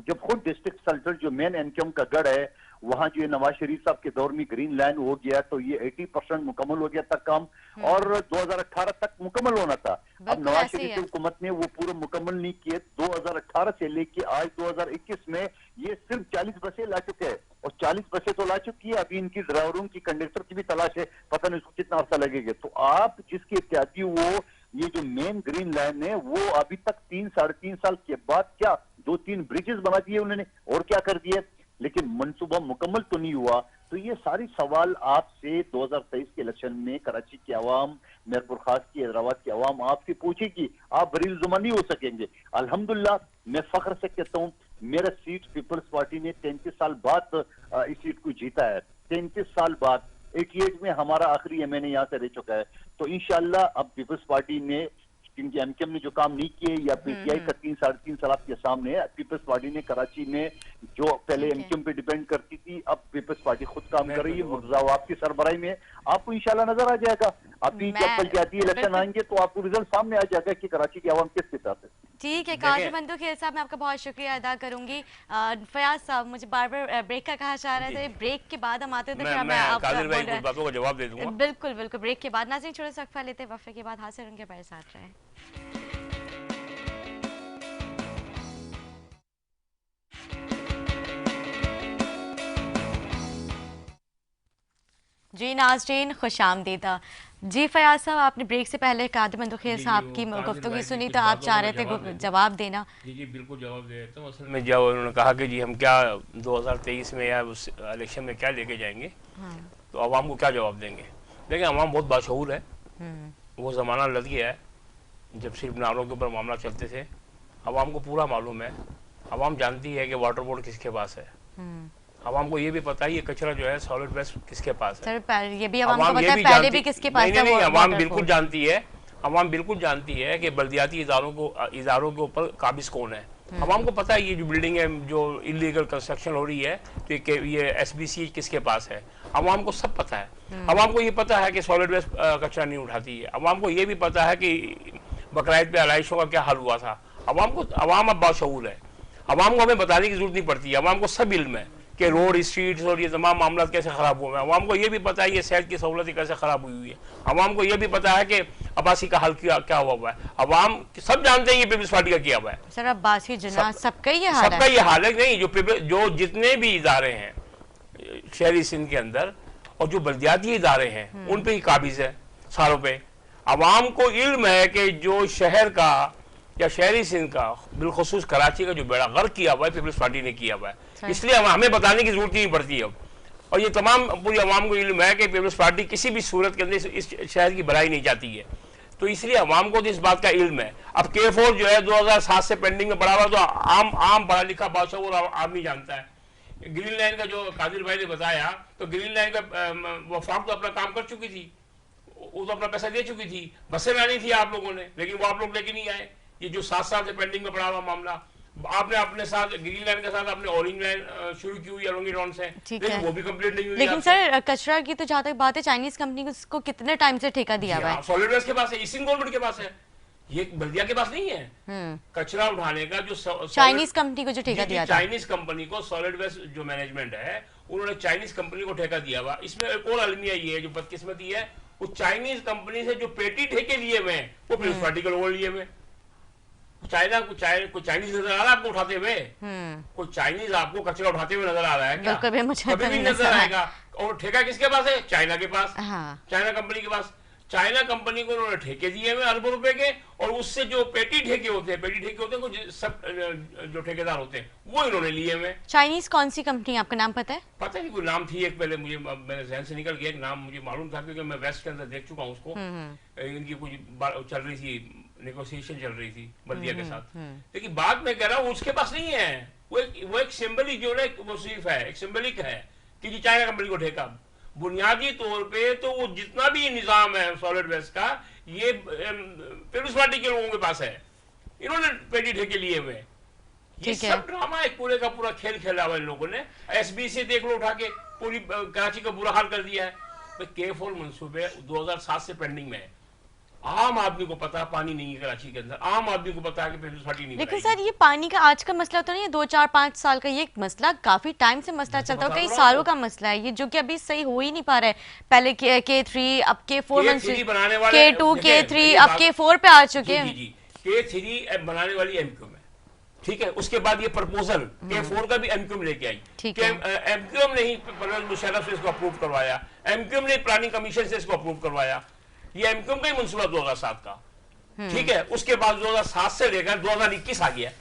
जब खुद डिस्ट्रिक्ट सेंटर जो मेन एमक्यूएम का गढ़ है, वहां जो नवाज शरीफ साहब के दौर में ग्रीन लाइन हो गया, तो ये 80% मुकम्मल हो गया था काम, और 2018 तक मुकम्मल होना था। अब नवाज शरीफ की हुकूमत ने वो पूरा मुकम्मल नहीं किए। 2018 से लेके आज 2021 में ये सिर्फ 40 बसें ला चुके हैं, और 40 बसें तो ला चुकी है, अभी इनकी ड्राइवरों की, कंडक्टर की भी तलाश है, पता नहीं उसको कितना अर्सा लगेगा। तो आप जिसके इत्यादि वो ये जो मेन ग्रीन लाइन है, वो अभी तक 3-3.5 साल के बाद क्या 2-3 ब्रिजेस बना दिए उन्होंने, और क्या कर दिए, लेकिन मनसूबा मुकम्मल तो नहीं हुआ। तो ये सारी सवाल आपसे 2023 के इलेक्शन में कराची की आवाम, मीरपुर खास की, हैदराबाद की आवाम आपसे पूछेगी, आप बरील जुमा नहीं हो सकेंगे। अल्हम्दुलिल्लाह मैं फख्र से कहता हूँ, मेरा सीट पीपल्स पार्टी ने 33 साल बाद इस सीट को जीता है। 33 साल बाद 88 में हमारा आखिरी एमएनए यहाँ से रह चुका है। तो इंशाल्लाह अब पीपल्स पार्टी ने, क्योंकि एमक्यूएम ने जो काम नहीं किए, या पीटीआई का 3-3.5 साल आपके सामने है, पीपल्स पार्टी ने कराची में जो पहले एमक्यूएम पे डिपेंड करती थी, अब पीपल्स पार्टी खुद काम कर रही है, मुर्तजा आपकी सरबराही में, आपको इंशाल्लाह नजर आ जाएगा। अभी जब जाती इलेक्शन आएंगे तो आपको रिजल्ट सामने आ जाएगा कि कराची की आवाम किस के साथ है। ठीक है काजी बंदू खेल साहब, मैं आपका बहुत शुक्रिया अदा करूंगी। फयाज साहब, मुझे बार बार ब्रेक का कहा जा रहा था, ब्रेक के बाद हम आते थे, फिर मैं कादिर भाई कुछ बातों का जवाब दे दूंगा। बिल्कुल बिल्कुल, ब्रेक के बाद नाज़रीन छोटे सा वक्फा लेते हैं, वक्फे के बाद हासिर उनके हमारे साथ रहे। जी नाज़रीन खुश आमदीद। जी फयाज साहब, आपने ब्रेक से पहले कादिर बंदू खेल साहब की गुफ्तगू सुनी, तो आप चाह रहे थे जवाब देना। जी बिल्कुल जवाब दे देता हूँ। असल में जब उन्होंने कहा कि जी हम क्या 2023 में या उस इलेक्शन में क्या लेके जाएंगे, तो अवाम को क्या जवाब देंगे। देखिए अवाम बहुत बाशऊर है, वो ज़माना लग गया है जब सिर्फ नारों के ऊपर मामला चलते थे। अवाम को पूरा मालूम है, अवाम जानती है कि वाटर बोर्ड किसके पास है, अवाम को ये भी पता है ये कचरा जो है सॉलिड वेस्ट किसके पास है। सर ये भी अवाम को पता है पहले भी किसके पास था। नहीं, अवाम बिल्कुल जानती है, अवाम बिल्कुल जानती है कि बल्दियाती इदारों के ऊपर काबिज कौन है। अवाम को पता है ये जो बिल्डिंग है जो इलीगल कंस्ट्रक्शन हो रही है तो ये SBC किसके पास है, अवाम को सब पता है। अवाम को ये पता है कि सॉलिड वेस्ट कचरा नहीं उठाती है। अवाम को ये भी पता है कि बकराईद पे आलाइशों का क्या हाल हुआ था। अवाम अब बाशऊर है, अवाम को हमें बताने की जरूरत नहीं पड़ती है। अवाम को सब इल्म है कि रोड स्ट्रीट्स और ये तमाम मामला कैसे ख़राब हुए हैं। अवाम को ये भी पता है ये सेहत की सहूलत कैसे ख़राब हुई है। अवाम को ये भी पता है कि अब्बासी का हाल क्या हुआ है। अवाम सब जानते हैं ये पीपल्स पार्टी का किया हुआ है। सर अब्बासी जिन्ना सबका ये हाल है। नहीं, जो जितने भी इदारे हैं शहरी सिंध के अंदर और जो बल्दियाती इदारे हैं उन पे ही काबिज है सारों पे। अवाम को इल्म है कि जो शहर का या शहरी सिंध का बिलखुसूस कराची का जो बेड़ा गर्क किया हुआ है पीपल्स पार्टी ने किया हुआ है। इसलिए हमें बताने की जरूरत नहीं पड़ती अब। और ये तमाम पूरी अवाम को इल्म है कि पीपल्स पार्टी किसी भी सूरत के अंदर इस शहर की भलाई नहीं चाहती है। तो इसलिए अवाम को तो इस बात का इल्म है। अब K4 जो है 2007 से पेंडिंग में पड़ा हुआ, तो आम पढ़ा लिखा बादशाह और आदमी जानता है। ग्रीन लाइन का जो कादिर भाई ने बताया, तो ग्रीन लाइन का वफाक तो अपना काम कर चुकी थी, वो तो अपना पैसा दे चुकी थी। बसें लानी थी आप लोगों ने, लेकिन वो आप लोग लेके नहीं आए। ये जो 7 साल से पेंडिंग में पड़ा हुआ मामला, आपने अपने साथ ग्रीन लाइन के साथ अपने ऑरेंज लाइन शुरू की हुई अलोंगी रॉन से, लेकिन वो भी कंप्लीट नहीं हुई। लेकिन सर कचरा की तो जहाँ तक बात है, चाइनीज कंपनी को कितने टाइम से ठेका दिया हुआ है? सॉलिड वेस्ट के पास है, इसी गवर्नमेंट के पास है, ये बल्दिया के पास नहीं है। कचरा उठाने का जो चाइनीज कंपनी को जो ठेका दिया था, चाइनीज कंपनी को सॉलिड वेस्ट जो मैनेजमेंट है उन्होंने चाइनीज कंपनी को ठेका दिया हुआ। इसमें एक और अलमिया ये है, जो बदकिस्मती है, वो चाइनीज कंपनी से जो पेटी ठेके लिए हुए हैं वो पीपल्स पार्टी के लोगों ने लिए हुए। चाइना को चाइनीज नजर आ रहा है आपको उठाते हुए? कोई चाइनीज आपको कचरा उठाते हुए नजर आ रहा है क्या? कभी नहीं नजर आएगा। और ठेका किसके पास है? चाइना के पास, चाइना कंपनी के पास। चाइना कंपनी को उन्होंने ठेके दिए हुए अरबों रुपए के, और उससे जो पेटी ठेके होते हैं सब जो ठेकेदार होते हैं वो इन्होंने लिए हुए। चाइनीज कौन सी कंपनी, आपका नाम पता है? पता नहीं, कोई नाम थी एक, पहले मुझे मेरे जहन से निकल गया। एक नाम मुझे मालूम था क्योंकि मैं वेस्ट के अंदर देख चुका हूँ उसको। इनकी कुछ चल रही थी, नेगोशिएशन चल रही थी बल्दिया के साथ। लेकिन बात मैं कह रहा हूँ उसके पास नहीं है। वो एक सिंबलिक जो है वो सिर्फ है, एक सिंबलिक है कि जी चाइना कंपनी को ठेका। बुनियादी तौर पे तो वो जितना भी निजाम है सॉलिड वेस्ट का, ये पीपल्स पार्टी के लोगों के पास है। इन्होंने पेटी ठेके लिए हुए। ये सब ड्रामा एक पूरे का पूरा खेल खेला हुआ इन लोगों ने। SBC देख लो उठा के पूरी कराची का बुरा हाल कर दिया है। K4 मंसूबे 2007 से पेंडिंग में है। आम आदमी को पता है पानी नहीं है कराची के अंदर, आम आदमी को पता है कि पीपल्स पार्टी नहीं। लेकिन सर ये पानी का आज का मसला तो नहीं है, 2-4-5 साल का ये मसला काफी टाइम से मसला चलता है, कई सालों का मसला है ये, जो कि अभी सही हो ही नहीं पा रहा है। पहले K3, अब K4, K2, K3, अब K4 पे आ चुके हैं। K3 बनाने वाली MQM है, ठीक है। उसके बाद ये प्रपोजल K4 का भी MQM लेके आई। MQM ने ही परवेज मुशर्रफ से इसको अप्रूव करवाया, MQM ने प्लानिंग कमीशन से इसको अप्रूव करवाया। ये MQM का ही मंसूबा 2007 का, ठीक है। उसके बाद 2007 से लेकर 2021 आ गया,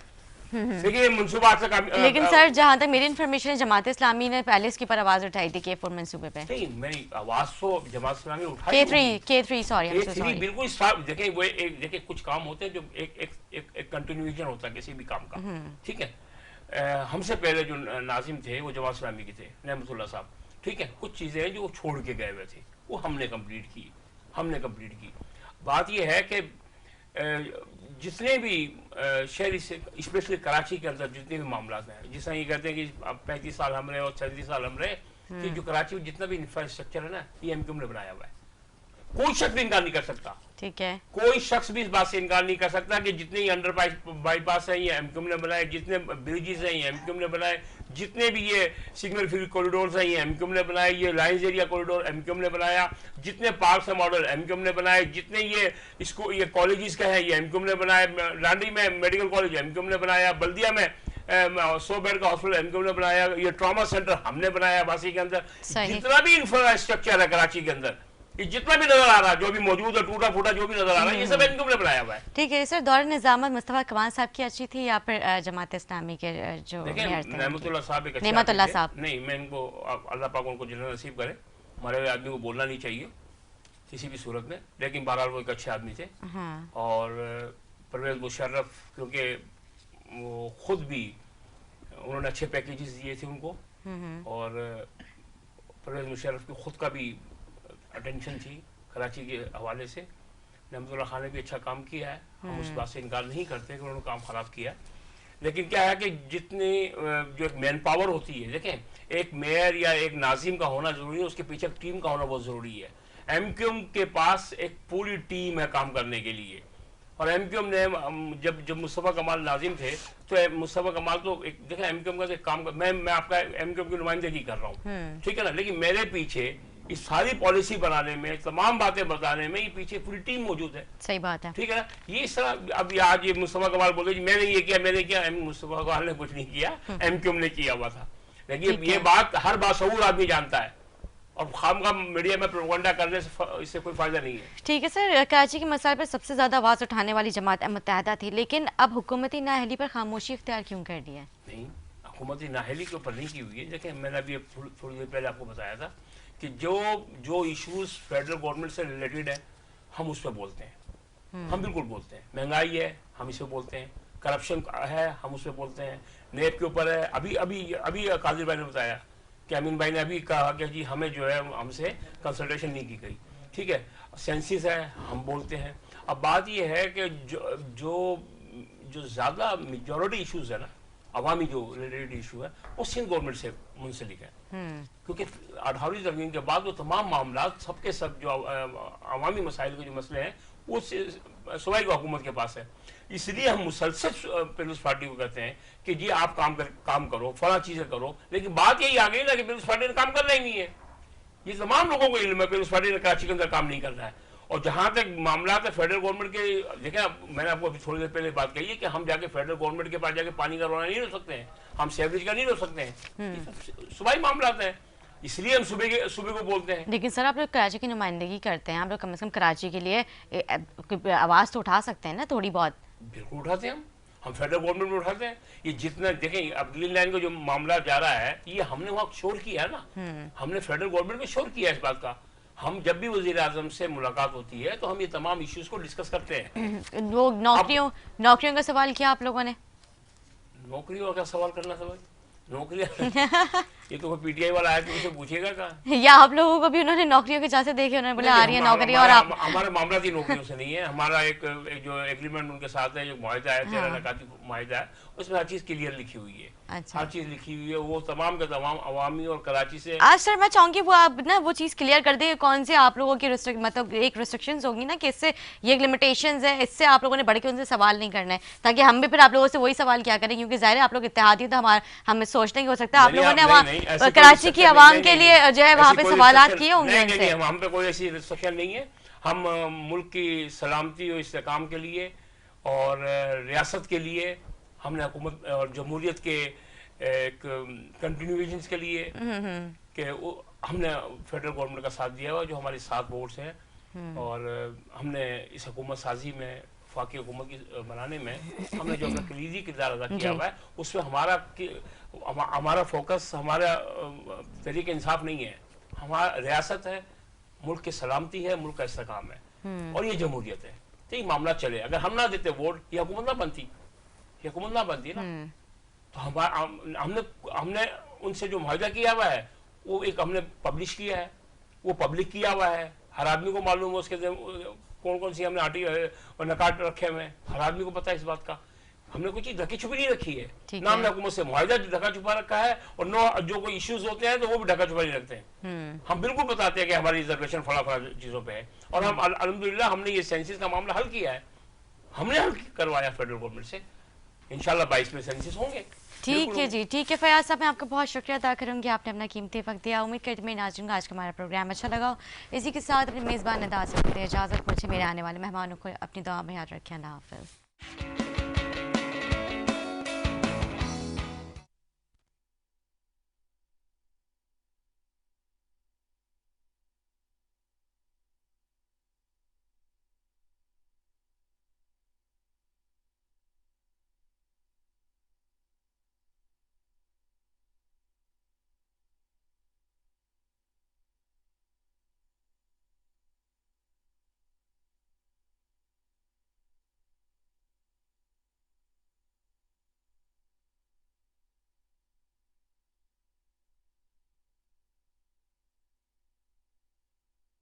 लेकिन ये मंसूबा आज तक। लेकिन सर जहां तक मेरी इन्फॉर्मेशन है, जमात इस्लामी ने पहले इसके पर आवाज उठाई थी K4 मंसूबे पे। नहीं, मेरी आवाज तो जमात इस्लामी उठाई। K3 सॉरी, बिल्कुल देखिए, वो देखिए कुछ काम होते हैं जो एक कंटिन्यूएशन होता है किसी भी काम का, ठीक है। हमसे पहले जो नाजिम थे वो जमात इस्लामी के थे, नेमतुल्लाह साहब, ठीक है। कुछ चीजें जो छोड़ के गए हुए थे वो हमने कंप्लीट की। बात यह है कि जितने भी शहरी से स्पेशली कराची के अंदर जितने भी मामला हैं, जिस तरह ये कहते हैं कि 35 साल हम रहे और 37 साल हम रहे, कि जो कराची में जितना भी इंफ्रास्ट्रक्चर है ना, ये MQM ने बनाया हुआ है। कोई शख्स भी इनकार नहीं कर सकता। ठीक है, कोई शख्स भी इस बात से इनकार नहीं कर सकता कि जितने ही अंडर बाईपास हैं ये एमक्यूएम ने बनाए, जितने ब्रिजेस हैं ये एमक्यूएम ने बनाए, जितने भी ये सिग्नल फ्री कॉरिडोर्स हैं ये एमक्यूएम ने बनाए, ये लाइंस एरिया कॉरिडोर एमक्यूएम ने बनाया, जितने पार्क्स हैं मॉडल एमक्यूएम ने बनाए, जितने ये कॉलेजेस का है ये एमक्यूएम ने बनाए, लांडी में मेडिकल कॉलेज एमक्यूएम ने बनाया, बल्दिया में 100 बेड का हॉस्पिटल एमक्यूएम ने बनाया, ये ट्रॉमा सेंटर हमने बनाया वासी के अंदर। जितना भी इंफ्रास्ट्रक्चर है कराची के अंदर, ये जितना भी नजर आ रहा है, जो भी मौजूद है, टूटा फूटा जो भी नजर आ रहा है, ये सब एमक्यूएम ने बनाया हुआ है। ठीक है सर, दौर निजामत मुस्तफा कमाल साहब की अच्छी थी या फिर जमात इस्लामी के जो नेमतुल्लाह साहब एक नेमतुल्लाह साहब, नहीं, मैं इनको अल्लाह पाक उनको जिन्हें नसीब करे, मरे हुए आदमी को बोलना नहीं चाहिए किसी भी सूरत में, लेकिन बहरहाल वो एक अच्छे आदमी थे। और परवेज मुशर्रफ, क्योंकि वो खुद भी उन्होंने अच्छे पैकेजेस दिए थे उनको, और परवेज मुशर्रफ की खुद का भी अटेंशन थी कराची के हवाले से। नेमतुल्लाह खान ने भी अच्छा काम किया है, हम उस बात से इनकार नहीं करते कि उन्होंने काम खराब किया, लेकिन क्या है कि जितनी जो एक मैन पावर होती है, देखें एक मेयर या एक नाजिम का होना जरूरी है, उसके पीछे एक टीम का होना बहुत जरूरी है। एमक्यूएम के पास एक पूरी टीम है काम करने के लिए, और एमक्यूएम ने जब मुस्तफा कमाल नाजिम थे तो मुस्तफा कमाल तो एक देखें एमक्यूएम का एक काम मैं आपका एमक्यूएम की नुमाइंदगी कर रहा हूँ, ठीक है ना, लेकिन मेरे पीछे इस सारी पॉलिसी बनाने में, तमाम बातें बताने में ये पीछे पूरी टीम मौजूद है। सही बात है, ठीक है ना। ये इस तरह अब आज ये मुस्तफा कमाल बोलते मैंने ये किया, मैंने किया, मुस्तफा कमाल ने कुछ नहीं किया, एमक्यूएम ने किया हुआ था। लेकिन ये बात हर बाशऊर आदमी जानता है, और खामखा मीडिया में प्रोपेगेंडा करने से इससे कोई फायदा नहीं है। ठीक है सर, कराची के मसाइल पर सबसे ज्यादा आवाज उठाने वाली जमात मुत्तहिदा थी, लेकिन अब हुकूमती नाअहली पर खामोशी इख्तियार क्यों कर दी है? नहीं, हुकूमती नाअहली के ऊपर नहीं की हुई है। देखिए मैंने अभी थोड़ी देर पहले आपको बताया था कि जो इश्यूज फेडरल गवर्नमेंट से रिलेटेड है हम उस पर बोलते हैं, हम बिल्कुल बोलते हैं। महंगाई है हम इस पर बोलते हैं, करप्शन है हम उस पर बोलते हैं, नेब के ऊपर है। अभी अभी अभी कादिर भाई ने बताया कि अमीन भाई ने अभी कहा कि जी हमें जो है हमसे कंसल्टेशन नहीं की गई, ठीक है। सेंसिस है हम बोलते हैं। अब बात यह है कि जो ज़्यादा मेजॉरिटी इश्यूज है ना, अवामी जो रिलेटेड इशू है, वो सिंध गवर्नमेंट से मुंसलिक है, क्योंकि 18वीं तरमीम के बाद वो तमाम मामला सबके सब जो अवामी मसाइल के जो मसले हैं वो सूबाई हुकूमत के पास है। इसलिए हम मुसलसल पीपल्स पार्टी को कहते हैं कि जी आप काम करो, फला चीज़ें करो, लेकिन बात यही आ गई ना कि पीपल्स पार्टी ने काम करना ही नहीं है। ये तमाम लोगों को इल्म है पीपल्स पार्टी ने कराची के अंदर काम नहीं करना है। और जहाँ तक मामला है फेडरल गवर्नमेंट के, देखें मैंने आपको अभी थोड़ी देर पहले बात कही है कि हम जाके फेडरल गवर्नमेंट के पास जाके पानी का रोना नहीं रोक सकते हैं, हम सीवरेज का नहीं रोक सकते हैं, सूबाई मामला है, इसलिए हम सुबह को बोलते हैं। लेकिन सर आप लोग कराची की नुमाइंदगी करते हैं, आप लोग कम से कम कराची के लिए आवाज़ तो उठा सकते हैं ना थोड़ी बहुत। बिल्कुल उठाते हैं, हम फेडरल गवर्नमेंट में उठाते हैं। ये जितना देखें अब ग्रीन लाइन का जो मामला जा रहा है ये हमने वहाँ शोर किया है ना, हमने फेडरल गवर्नमेंट में शोर किया है इस बात का। हम जब भी वज़ीर आज़म से मुलाकात होती है तो हम ये तमाम इश्यूज को डिस्कस करते हैं। वो नौकरियों का सवाल किया आप लोगों ने? नौकरियों का सवाल करना था भाई, नौकरियां ये तो पीटीआई वाला आया तो उसे पूछेगा का या आप लोगों को भी उन्होंने नौकरियों के जैसे देखे, उन्होंने बोला आ रही है नौकरी और आप हमारा मामला थी नौकरियों से नहीं है। हमारा एक जो एग्रीमेंट उनके साथ है, जो मुआहिदा है, 13 नकाती मुआहिदा है, उसमें हर चीज क्लियर लिखी हुई है। अच्छा। हर चीज लिखी हुई है, वो तमाम के तमाम अवामी और कराची से। आज सर मैं चाहूंगी वो आप ना वो चीज़ क्लियर कर दे, कौन से आप लोगों की मतलब एक रिस्ट्रिक्शंस होगी ना कि इससे ये लिमिटेशंस है, इससे आप लोगों ने बढ़ के उनसे सवाल नहीं करना है, ताकि हम भी फिर आप लोगों से वही सवाल क्या करें, क्योंकि जाहिर है आप लोग इत्तेहादी तो हमें सोचने की हो सकता है आप लोगों ने कराची की आवाम के लिए जो है वहाँ पे सवालात किए होंगे उनसे। हम पे कोई ऐसी रिस्ट्रिक्शन नहीं है। हम मुल्क की सलामती और इस्तेकाम के लिए और रियासत के लिए, हमने हुकूमत और जमहूरियत के एक कंटिन्यूएशन के लिए कि हमने फेडरल गवर्नमेंट का साथ दिया हुआ, जो हमारी 7 बोर्ड्स हैं, और हमने इस हुकूमत साजी में वफाकी हुकूमत की बनाने में हमने जो अपना कलीदी किरदार अदा किया हुआ है, उसमें हमारा फोकस हमारा तरीके इंसाफ नहीं है, हमारा रियासत है, मुल्क की सलामती है, मुल्क का इस्तेकाम है और ये जमहूरियत है। तो ये मामला चले, अगर हम ना देते वोट ये हुकूमत ना बनती ना। तो हमने उनसे जो मुआहिदा किया हुआ है वो एक हमने पब्लिश किया है, वो पब्लिक किया हुआ है, हर आदमी को मालूम है उसके कौन कौन सी हमने आर्टिकल और नकाट रखे हुए हैं, हर आदमी को पता है इस बात का। हमने कोई चीज ढकी छुपी नहीं रखी है, ठीक ना हमने है। हुकूमत से मुआहिदा ढका छुपा रखा है, और नो जो कोई इश्यूज होते हैं तो वो भी ढका छुपा नहीं रखते हैं। हम बिल्कुल बताते हैं कि हमारी रिजर्वेशन फला फला चीजों पे है, और हम अल्हम्दुलिल्लाह हमने ये सेंसिस का मामला हल किया है, हमने हल करवाया फेडरल गवर्नमेंट से। इंशाल्लाह 22 में सेंसिस होंगे। ठीक है जी, ठीक है फयाज साहब, मैं आपका बहुत शुक्रिया अदा करूंगी, आपने अपना कीमती वक्त दिया। उम्मीद करती हूँ नाज़रीन आज का हमारा प्रोग्राम अच्छा लगा। इसी के साथ अपने मेज़बान अदा से इजाज़त, मुझे मेरे आने वाले मेहमानों को अपनी दुआ में याद रखें। अल्लाह हाफ़िज़।